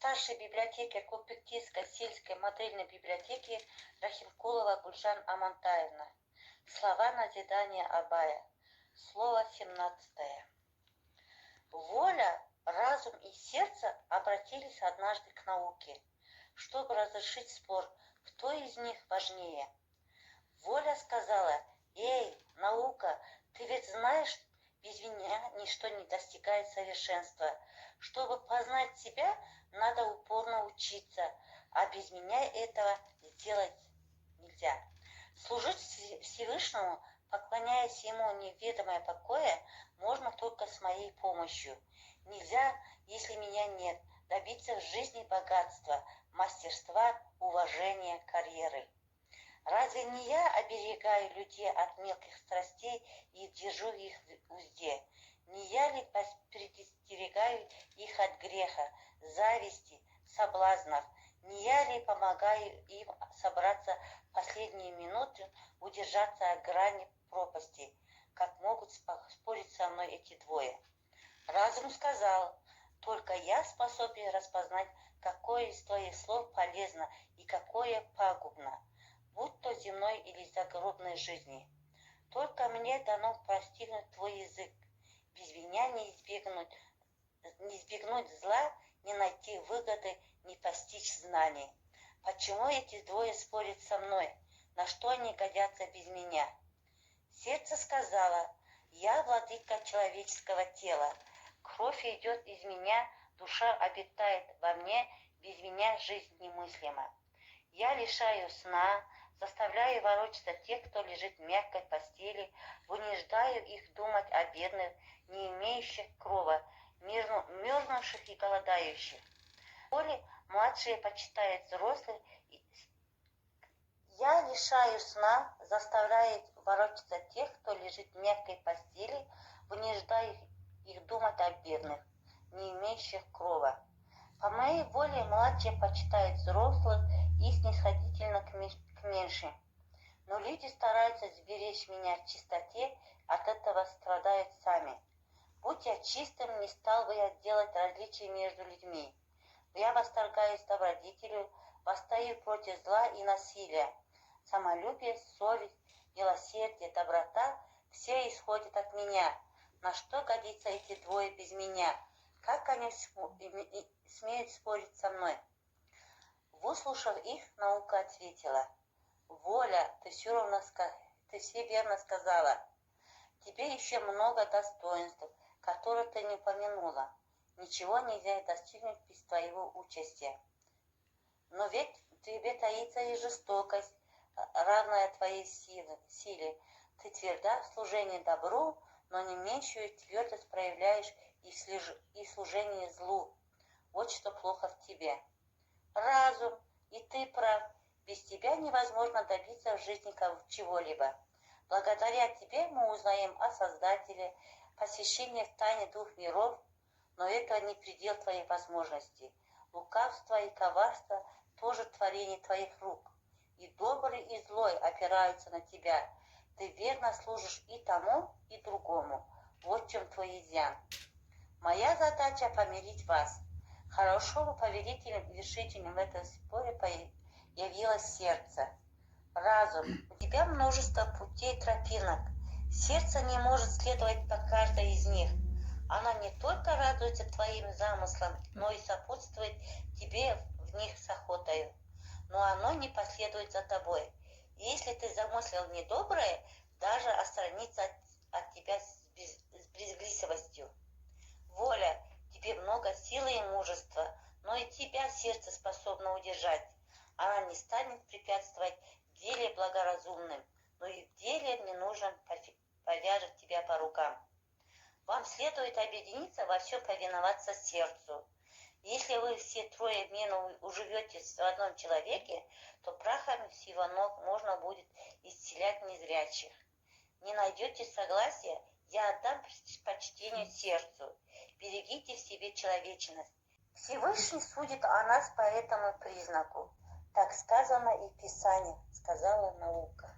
старший библиотекарь Копыктинской сельской модельной библиотеки Рахимкулова Гульжан Амантаевна. Слова назидания Абая. Слово 17. Воля, разум и сердце обратились однажды к науке, чтобы разрешить спор, кто из них важнее. Воля сказала: «Эй, наука, ты ведь знаешь, без меня ничто не достигает совершенства. Чтобы познать себя, надо упорно учиться, а без меня этого сделать нельзя. Служить Всевышнему, поклоняясь Ему неведомое покоя, можно только с моей помощью. Нельзя, если меня нет, добиться в жизни богатства, мастерства, уважения, карьеры. Разве не я оберегаю людей от мелких страстей и держу их в узде? Не я ли предостерегаю их от греха, зависти, соблазнов? Не я ли помогаю им собраться в последние минуты, удержаться от грани пропасти, как могут спорить со мной эти двое? Разум сказал: только я способен распознать, какое из твоих слов полезно и какое пагубно, будь то земной или загробной жизни. Только мне дано простигнуть твой язык. Без меня не избегнуть зла, не найти выгоды, не постичь знаний. Почему эти двое спорят со мной? На что они годятся без меня? Сердце сказала: я владыка человеческого тела. Кровь идет из меня, душа обитает во мне, без меня жизнь немыслима. Я лишаю сна, заставляю ворочаться тех, кто лежит в мягкой постели, вынуждаю их думать о бедных, не имеющих крова, мерзнувших и голодающих. Коли младшие почитают взрослых, я лишаю сна, заставляю ворочаться тех, кто лежит в мягкой постели, вынуждаю их думать о бедных, не имеющих крова. По моей воле младшие почитают взрослых и снисходительно к меньшим. Но люди стараются сберечь меня в чистоте, от этого страдают сами. Будь я чистым, не стал бы я делать различия между людьми. Я восторгаюсь добродетелью, восстаю против зла и насилия. Самолюбие, совесть, милосердие, доброта – все исходят от меня. На что годятся эти двое без меня? Как они смеют спорить со мной? Выслушав их, наука ответила: воля, ты все верно сказала. Тебе еще много достоинств, которые ты не упомянула. Ничего нельзя достигнуть без твоего участия. Но ведь в тебе таится и жестокость, равная твоей силе. Ты тверда в служении добру, но не меньшую твердость проявляешь и в служении злу. Вот что плохо в тебе. Разум, и ты прав. Без тебя невозможно добиться в жизни чего-либо. Благодаря тебе мы узнаем о Создателе, посвящение в тайне двух миров, но это не предел твоих возможностей. Лукавство и коварство тоже творение твоих рук. И добрый, и злой опираются на тебя. Ты верно служишь и тому, и другому. Вот в чем твой изъян. Моя задача помирить вас. Хорошо повелителем и решителем в этом споре явилось сердце. Разум, у тебя множество путей и тропинок. Сердце не может следовать по каждой из них. Оно не только радуется твоим замыслам, но и сопутствует тебе в них с охотою. Но оно не последует за тобой. И если ты замыслил недоброе, даже отстранится от тебя с брезгливостью. Воля, тебе много силы и мужества, но и тебя сердце способно удержать. Она не станет препятствовать в деле благоразумным, но и в деле ненужным повяжет тебя по рукам. Вам следует объединиться во всем повиноваться сердцу. Если вы все трое мирно уживетесь в одном человеке, то прахом с его ног можно будет исцелять незрячих. Не найдете согласия, я отдам почтение сердцу. Берегите в себе человечность. Всевышний судит о нас по этому признаку. Так сказано и в Писании, сказала наука.